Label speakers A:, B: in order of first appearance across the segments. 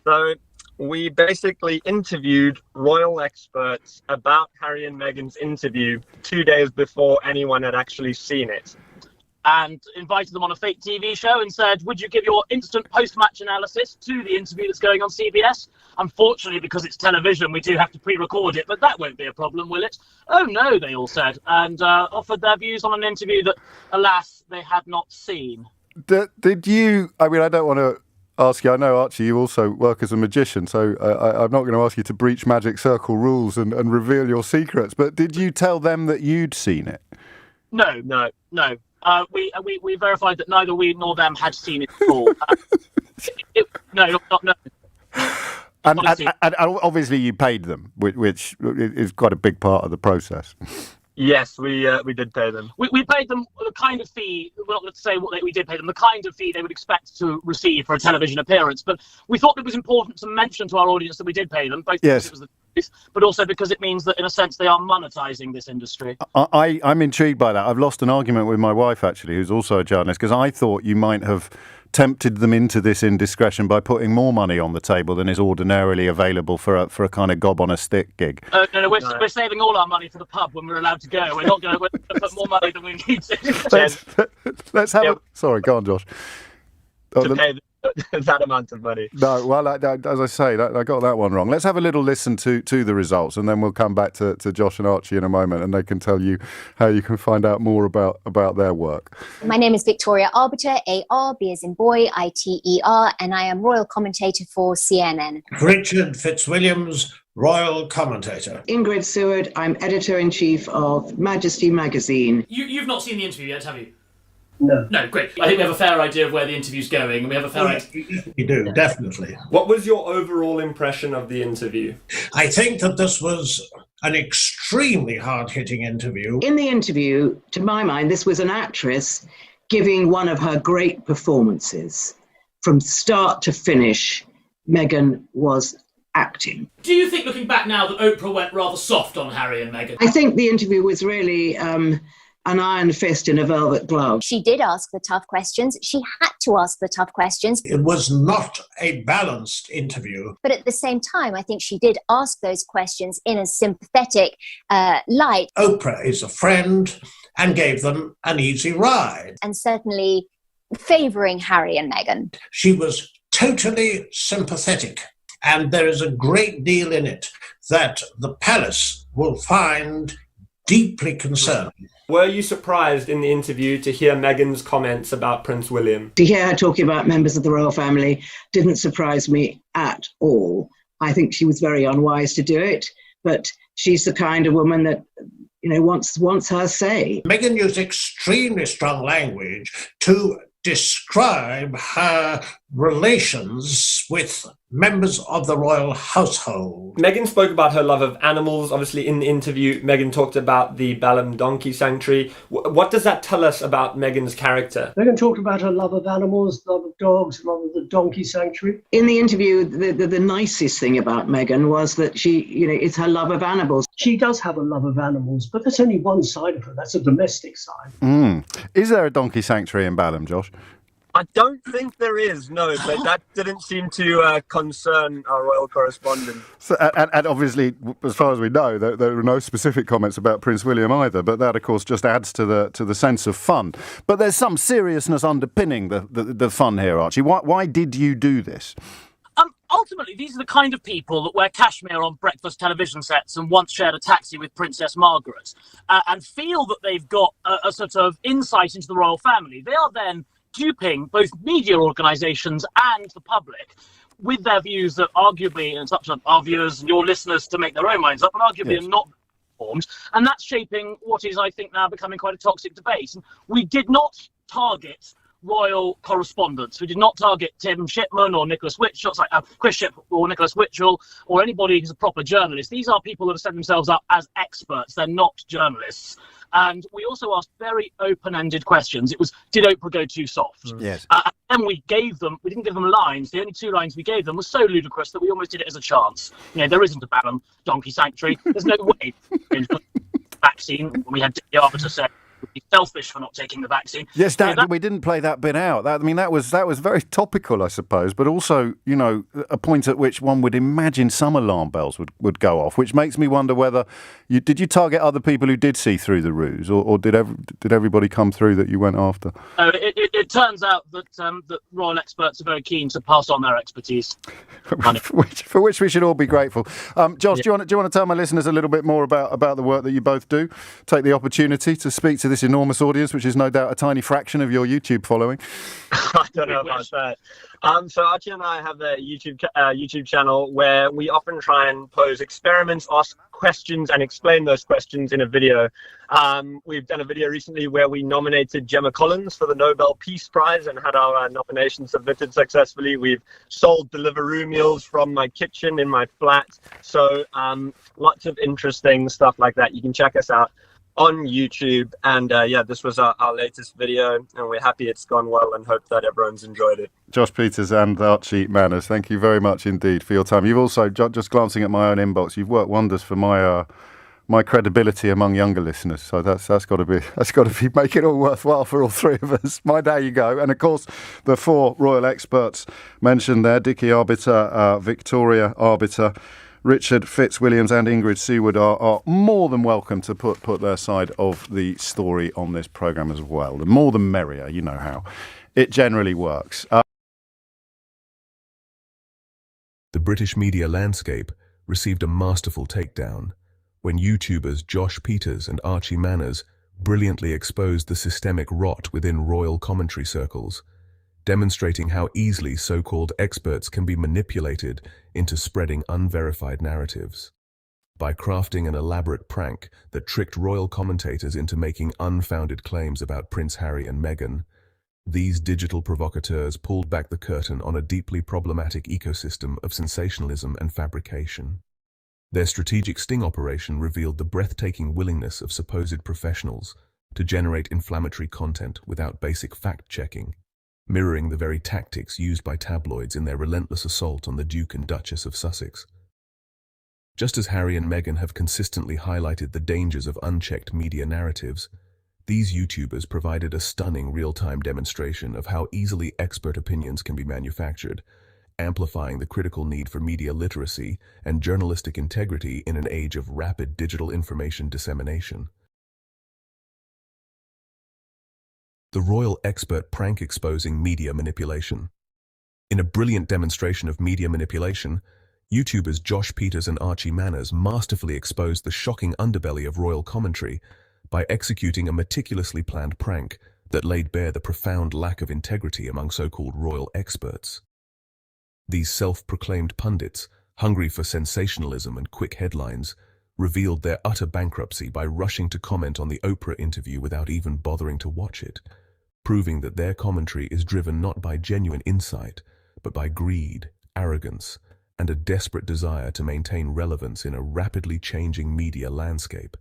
A: So we basically interviewed royal experts about Harry and Meghan's interview 2 days before anyone had actually seen it.
B: And invited them on a fake TV show and said, would you give your instant post-match analysis to the interview that's going on CBS? Unfortunately, because it's television, we do have to pre-record it, but that won't be a problem, will it? Oh, no, they all said, and offered their views on an interview that, alas, they had not seen.
C: Did you, I mean, I don't want to ask you, I know, Archie, you also work as a magician, so I'm not going to ask you to breach magic circle rules and reveal your secrets, but did you tell them that you'd seen it?
B: No. We verified that neither we nor them had seen it before. No.
C: And obviously you paid them, which is quite a big part of the process.
A: Yes, we did pay them.
B: We paid them the kind of fee, well, let's say what we did pay them, the kind of fee they would expect to receive for a television appearance. But we thought it was important to mention to our audience that we did pay them, both because it was the truth, but also because it means that, in a sense, they are monetizing this industry.
C: I'm intrigued by that. I've lost an argument with my wife, actually, who's also a journalist, because I thought you might have tempted them into this indiscretion by putting more money on the table than is ordinarily available for a kind of gob on a stick gig.
B: No, we're saving all our money for the pub when we're allowed to go. We're not going to put more money than we need to.
C: Let's have sorry, go on, Josh.
A: To pay that amount of money.
C: No, well, as I say, I got that one wrong. Let's have a little listen to the results, and then we'll come back to Josh and Archie in a moment, and they can tell you how you can find out more about their work.
D: My name is Victoria Arbiter, A-R, B as in boy, I-T-E-R, and I am royal commentator for CNN.
E: Richard Fitzwilliams, royal commentator.
F: Ingrid Seward, I'm editor-in-chief of Majesty magazine.
B: You've not seen the interview yet, have you?
E: No.
B: No, great. I think we have a fair idea of where the interview's going, and we have a fair idea.
E: We do, definitely.
G: What was your overall impression of the interview?
E: I think that this was an extremely hard-hitting interview.
F: In the interview, to my mind, this was an actress giving one of her great performances. From start to finish, Meghan was acting.
B: Do you think, looking back now, that Oprah went rather soft on Harry and Meghan?
F: I think the interview was really an iron fist in a velvet glove.
D: She did ask the tough questions. She had to ask the tough questions.
E: It was not a balanced interview.
D: But at the same time, I think she did ask those questions in a sympathetic light.
E: Oprah is a friend and gave them an easy ride.
D: And certainly favouring Harry and Meghan.
E: She was totally sympathetic. And there is a great deal in it that the palace will find deeply concerning.
G: Were you surprised in the interview to hear Meghan's comments about Prince William?
F: To hear her talking about members of the royal family didn't surprise me at all. I think she was very unwise to do it, but she's the kind of woman that, wants her say.
E: Meghan used extremely strong language to describe her relations with members of the royal household.
G: Meghan spoke about her love of animals. Obviously, in the interview, Meghan talked about the Balham Donkey Sanctuary. What does that tell us about Meghan's character?
H: Meghan talked about her love of animals, love of dogs, love of the Donkey Sanctuary.
F: In the interview, the nicest thing about Meghan was that she, it's her love of animals.
H: She does have a love of animals, but that's only one side of her. That's a domestic side.
C: Is there a Donkey Sanctuary in Balham, Josh?
A: I don't think there is, no, but that didn't seem to concern our royal correspondent.
C: So, and obviously, as far as we know, there are no specific comments about Prince William either, but that, of course, just adds to the sense of fun. But there's some seriousness underpinning the fun here, Archie. Why did you do this?
B: Ultimately, these are the kind of people that wear cashmere on breakfast television sets and once shared a taxi with Princess Margaret and feel that they've got a sort of insight into the royal family. They are then duping both media organisations and the public with their views that arguably, and it's up to our viewers and your listeners to make their own minds up, and arguably are not informed. And that's shaping what is, I think, now becoming quite a toxic debate. And we did not target royal correspondents. We did not target Tim Shipman or Nicholas Witchell, Chris Ship or Nicholas Witchell, or anybody who's a proper journalist. These are people that have set themselves up as experts. They're not journalists. And we also asked very open-ended questions. It was, did Oprah go too soft?
C: Yes.
B: And we didn't give them lines. The only 2 lines we gave them were so ludicrous that we almost did it as a chance. There isn't a Balham Donkey Sanctuary. There's no way. Vaccine, when we had the arbiter say, selfish for not taking the vaccine.
C: Yes, we didn't play that bit out. That was very topical, I suppose, but also, a point at which one would imagine some alarm bells would go off, which makes me wonder whether did you target other people who did see through the ruse, or did everybody come through that you went after?
B: It turns out that royal experts are very keen to pass on their expertise.
C: for which we should all be grateful. Josh, do you want to tell my listeners a little bit more about the work that you both do? Take the opportunity to speak to this enormous audience, which is no doubt a tiny fraction of your YouTube following.
A: I don't know about that. So Archie and I have a YouTube channel where we often try and pose experiments, ask questions, and explain those questions in a video. We've done a video recently where we nominated Gemma Collins for the Nobel Peace Prize and had our nomination submitted successfully. We've sold Deliveroo meals from my kitchen in my flat. So lots of interesting stuff like that. You can check us out on YouTube, and this was our latest video, and we're happy it's gone well and hope that everyone's enjoyed it.
C: Josh Pieters and Archie Manners, thank you very much indeed for your time. You've also, just glancing at my own inbox, you've worked wonders for my credibility among younger listeners. So that's got to be making it all worthwhile for all three of us. There you go. And of course, the four royal experts mentioned there: Dickie Arbiter, Victoria Arbiter, Richard Fitzwilliams and Ingrid Seward are more than welcome to put their side of the story on this programme as well. The more the merrier, you know how it generally works.
I: The British media landscape received a masterful takedown when YouTubers Josh Pieters and Archie Manners brilliantly exposed the systemic rot within royal commentary circles, demonstrating how easily so-called experts can be manipulated into spreading unverified narratives. By crafting an elaborate prank that tricked royal commentators into making unfounded claims about Prince Harry and Meghan, these digital provocateurs pulled back the curtain on a deeply problematic ecosystem of sensationalism and fabrication. Their strategic sting operation revealed the breathtaking willingness of supposed professionals to generate inflammatory content without basic fact-checking, mirroring the very tactics used by tabloids in their relentless assault on the Duke and Duchess of Sussex. Just as Harry and Meghan have consistently highlighted the dangers of unchecked media narratives, these YouTubers provided a stunning real-time demonstration of how easily expert opinions can be manufactured, amplifying the critical need for media literacy and journalistic integrity in an age of rapid digital information dissemination. The royal expert prank exposing media manipulation. In a brilliant demonstration of media manipulation, YouTubers Josh Pieters and Archie Manners masterfully exposed the shocking underbelly of royal commentary by executing a meticulously planned prank that laid bare the profound lack of integrity among so-called royal experts. These self-proclaimed pundits, hungry for sensationalism and quick headlines, revealed their utter bankruptcy by rushing to comment on the Oprah interview without even bothering to watch it, proving that their commentary is driven not by genuine insight, but by greed, arrogance, and a desperate desire to maintain relevance in a rapidly changing media landscape.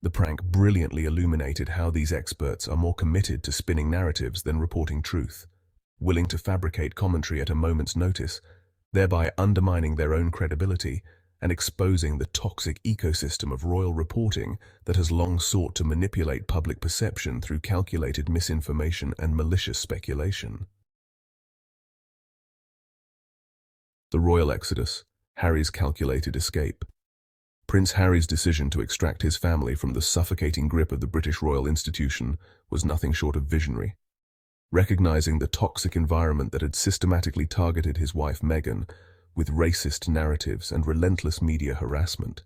I: The prank brilliantly illuminated how these experts are more committed to spinning narratives than reporting truth, willing to fabricate commentary at a moment's notice, thereby undermining their own credibility and exposing the toxic ecosystem of royal reporting that has long sought to manipulate public perception through calculated misinformation and malicious speculation. The royal exodus, Harry's calculated escape. Prince Harry's decision to extract his family from the suffocating grip of the British royal institution was nothing short of visionary. Recognizing the toxic environment that had systematically targeted his wife Meghan with racist narratives and relentless media harassment,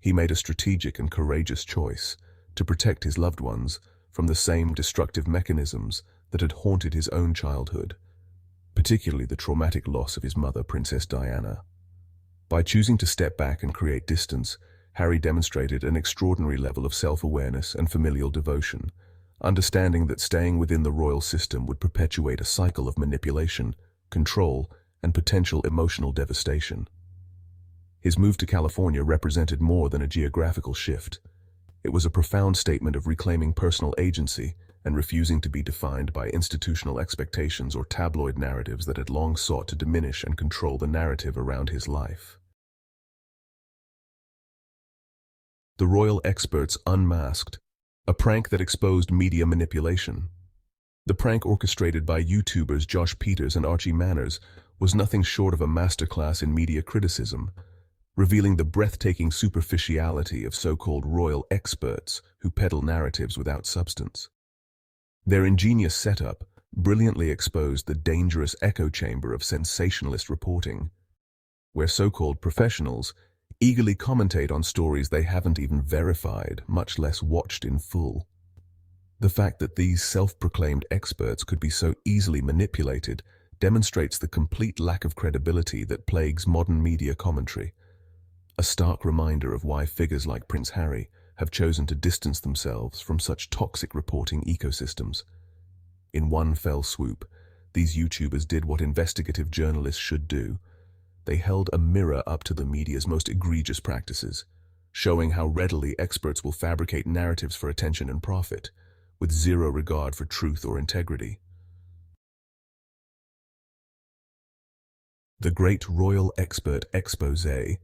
I: he made a strategic and courageous choice to protect his loved ones from the same destructive mechanisms that had haunted his own childhood, particularly the traumatic loss of his mother, Princess Diana. By choosing to step back and create distance, Harry demonstrated an extraordinary level of self-awareness and familial devotion, understanding that staying within the royal system would perpetuate a cycle of manipulation, control, and potential emotional devastation. His move to California represented more than a geographical shift. It was a profound statement of reclaiming personal agency and refusing to be defined by institutional expectations or tabloid narratives that had long sought to diminish and control the narrative around his life. The royal experts unmasked a prank that exposed media manipulation. The prank orchestrated by YouTubers Josh Pieters and Archie Manners was nothing short of a masterclass in media criticism, revealing the breathtaking superficiality of so-called royal experts who peddle narratives without substance. Their ingenious setup brilliantly exposed the dangerous echo chamber of sensationalist reporting, where so-called professionals eagerly commentate on stories they haven't even verified, much less watched in full. The fact that these self-proclaimed experts could be so easily manipulated demonstrates the complete lack of credibility that plagues modern media commentary, a stark reminder of why figures like Prince Harry have chosen to distance themselves from such toxic reporting ecosystems. In one fell swoop, these YouTubers did what investigative journalists should do. They held a mirror up to the media's most egregious practices, showing how readily experts will fabricate narratives for attention and profit, with zero regard for truth or integrity. The Great Royal Expert Exposé,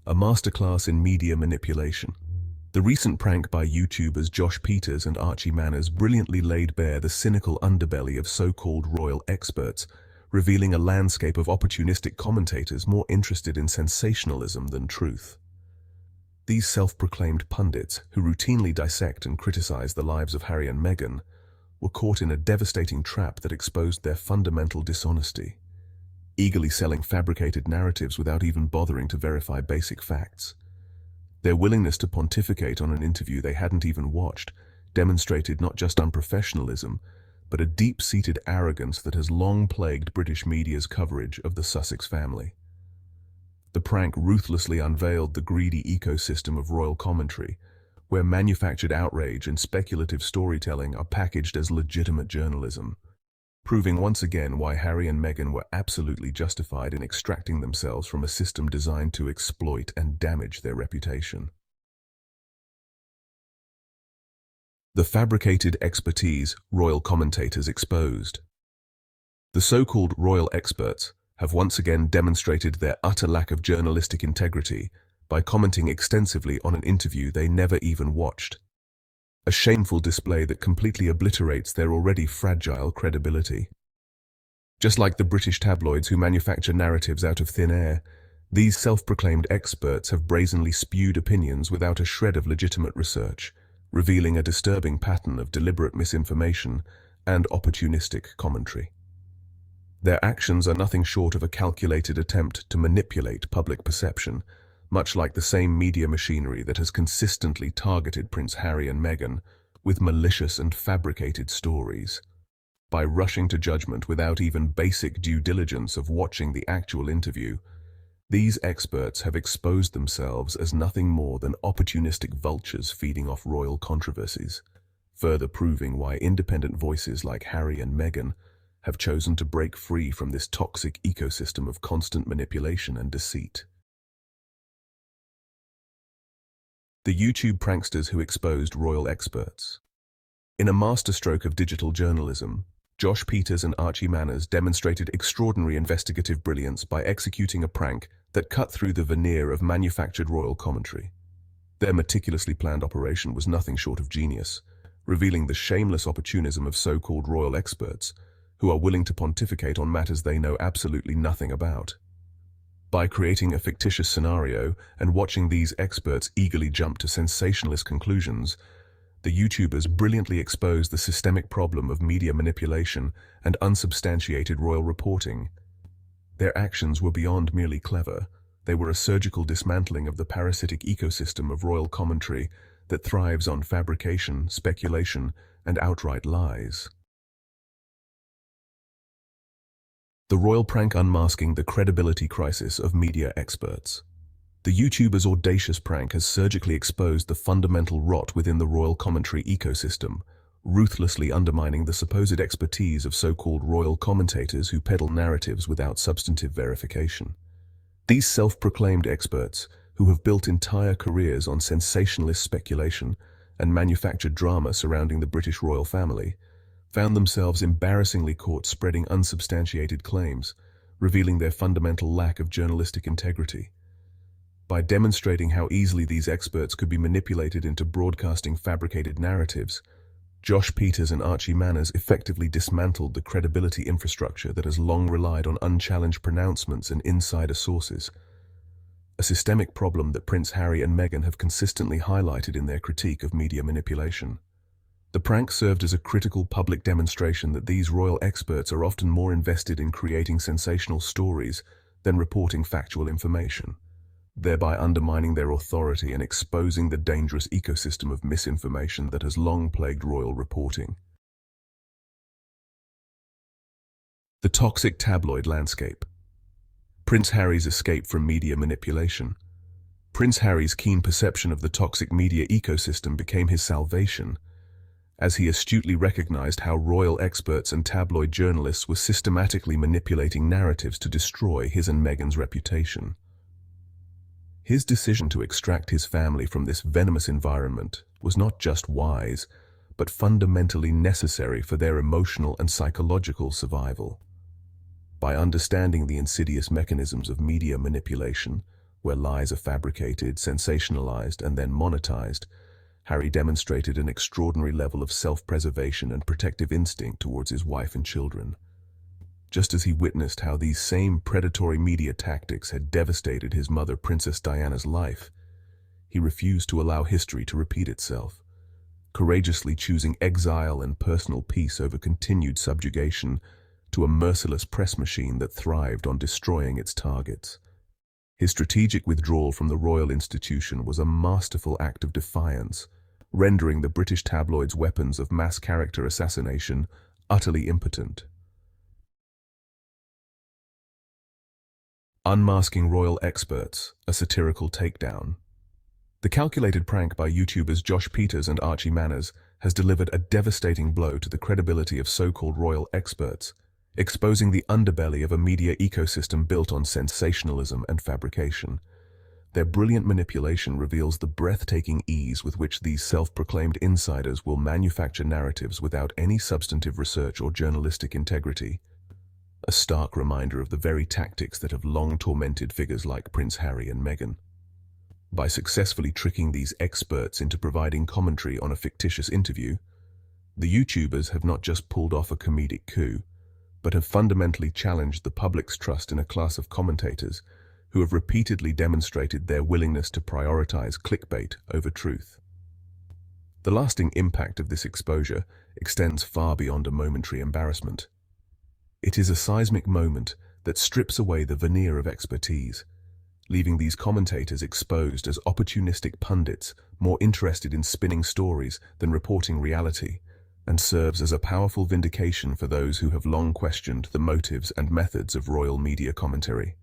I: a masterclass in media manipulation. The recent prank by YouTubers Josh Pieters and Archie Manners brilliantly laid bare the cynical underbelly of so-called royal experts, revealing a landscape of opportunistic commentators more interested in sensationalism than truth. These self-proclaimed pundits, who routinely dissect and criticize the lives of Harry and Meghan, were caught in a devastating trap that exposed their fundamental dishonesty, eagerly selling fabricated narratives without even bothering to verify basic facts. Their willingness to pontificate on an interview they hadn't even watched demonstrated not just unprofessionalism, but a deep-seated arrogance that has long plagued British media's coverage of the Sussex family. The prank ruthlessly unveiled the greedy ecosystem of royal commentary, where manufactured outrage and speculative storytelling are packaged as legitimate journalism, proving once again why Harry and Meghan were absolutely justified in extracting themselves from a system designed to exploit and damage their reputation. The fabricated expertise royal commentators exposed. The so-called royal experts have once again demonstrated their utter lack of journalistic integrity by commenting extensively on an interview they never even watched. A shameful display that completely obliterates their already fragile credibility. Just like the British tabloids who manufacture narratives out of thin air, these self-proclaimed experts have brazenly spewed opinions without a shred of legitimate research, revealing a disturbing pattern of deliberate misinformation and opportunistic commentary. Their actions are nothing short of a calculated attempt to manipulate public perception, much like the same media machinery that has consistently targeted Prince Harry and Meghan with malicious and fabricated stories. By rushing to judgment without even basic due diligence of watching the actual interview, these experts have exposed themselves as nothing more than opportunistic vultures feeding off royal controversies, further proving why independent voices like Harry and Meghan have chosen to break free from this toxic ecosystem of constant manipulation and deceit. The YouTube pranksters who exposed royal experts. In a masterstroke of digital journalism, Josh Pieters and Archie Manners demonstrated extraordinary investigative brilliance by executing a prank that cut through the veneer of manufactured royal commentary. Their meticulously planned operation was nothing short of genius, revealing the shameless opportunism of so-called royal experts who are willing to pontificate on matters they know absolutely nothing about. By creating a fictitious scenario and watching these experts eagerly jump to sensationalist conclusions, the YouTubers brilliantly exposed the systemic problem of media manipulation and unsubstantiated royal reporting. Their actions were beyond merely clever. They were a surgical dismantling of the parasitic ecosystem of royal commentary that thrives on fabrication, speculation, and outright lies. The royal prank unmasking the credibility crisis of media experts. The YouTuber's audacious prank has surgically exposed the fundamental rot within the royal commentary ecosystem, ruthlessly undermining the supposed expertise of so-called royal commentators who peddle narratives without substantive verification. These self-proclaimed experts, who have built entire careers on sensationalist speculation and manufactured drama surrounding the British royal family, found themselves embarrassingly caught spreading unsubstantiated claims, revealing their fundamental lack of journalistic integrity. By demonstrating how easily these experts could be manipulated into broadcasting fabricated narratives, Josh Pieters and Archie Manners effectively dismantled the credibility infrastructure that has long relied on unchallenged pronouncements and insider sources, a systemic problem that Prince Harry and Meghan have consistently highlighted in their critique of media manipulation. The prank served as a critical public demonstration that these royal experts are often more invested in creating sensational stories than reporting factual information, thereby undermining their authority and exposing the dangerous ecosystem of misinformation that has long plagued royal reporting. The toxic tabloid landscape. Prince Harry's escape from media manipulation. Prince Harry's keen perception of the toxic media ecosystem became his salvation, as he astutely recognized how royal experts and tabloid journalists were systematically manipulating narratives to destroy his and Meghan's reputation. His decision to extract his family from this venomous environment was not just wise, but fundamentally necessary for their emotional and psychological survival. By understanding the insidious mechanisms of media manipulation, where lies are fabricated, sensationalized, and then monetized, Harry demonstrated an extraordinary level of self-preservation and protective instinct towards his wife and children. Just as he witnessed how these same predatory media tactics had devastated his mother, Princess Diana's life, he refused to allow history to repeat itself, courageously choosing exile and personal peace over continued subjugation to a merciless press machine that thrived on destroying its targets. His strategic withdrawal from the royal institution was a masterful act of defiance, rendering the British tabloids' weapons of mass character assassination utterly impotent. Unmasking royal experts, a satirical takedown. The calculated prank by YouTubers Josh Pieters and Archie Manners has delivered a devastating blow to the credibility of so-called royal experts, exposing the underbelly of a media ecosystem built on sensationalism and fabrication. Their brilliant manipulation reveals the breathtaking ease with which these self-proclaimed insiders will manufacture narratives without any substantive research or journalistic integrity. A stark reminder of the very tactics that have long tormented figures like Prince Harry and Meghan. By successfully tricking these experts into providing commentary on a fictitious interview, the YouTubers have not just pulled off a comedic coup, but have fundamentally challenged the public's trust in a class of commentators who have repeatedly demonstrated their willingness to prioritize clickbait over truth. The lasting impact of this exposure extends far beyond a momentary embarrassment. It is a seismic moment that strips away the veneer of expertise, leaving these commentators exposed as opportunistic pundits more interested in spinning stories than reporting reality, and serves as a powerful vindication for those who have long questioned the motives and methods of royal media commentary.